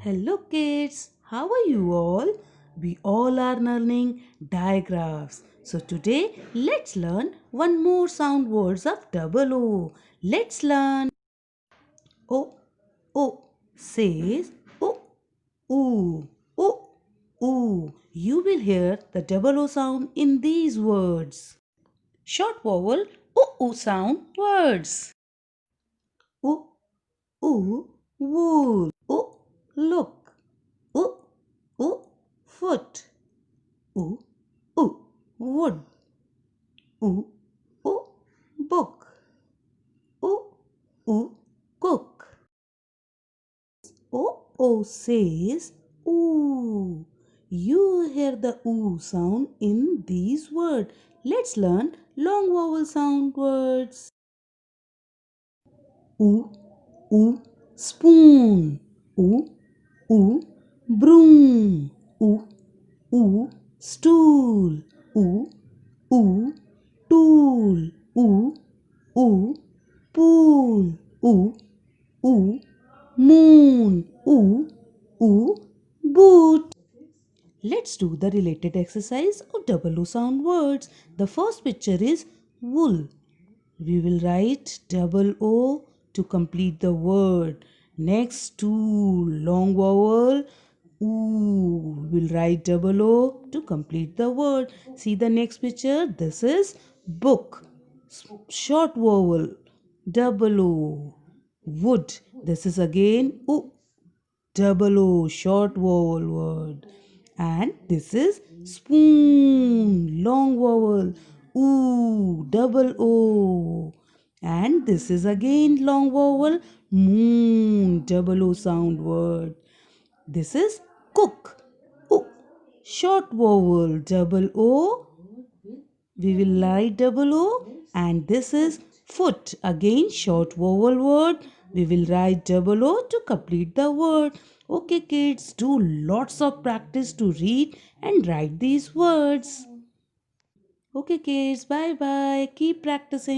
Hello kids, how are you all? We all are learning digraphs. So today let's learn one more sound words of double O. Let's learn O. O says O. Oo. O. Oo. You will hear the double O sound in these words. Short vowel O sound words. O. O. Wool. O. Look. O. O. Foot. O. O. Wood. O. O. Book. O. O. Cook. O. O says ooh. You hear the oo sound in these words. Let's learn long vowel sound words. Oo. O. Spoon. O. O. Broom. O. O. Stool. O. O. Tool. O. O. Pool. O. O. Moon. O. O. Boot. Let's do the related exercise of double O sound words. The first picture is wool. We will write double O to complete the word. Next to long vowel oo. We'll write double O to complete the word. See the next picture. This is book. Short vowel double O. Wood. This is again O. Double O, short vowel word. And this is spoon, long vowel. Oo, double O. And this is again long vowel. Moon, double O sound word. This is cook. O, short vowel, double O. We will write double O. And this is foot. Again, short vowel word. We will write double O to complete the word. Okay, kids, do lots of practice to read and write these words. Okay, kids, bye bye. Keep practicing.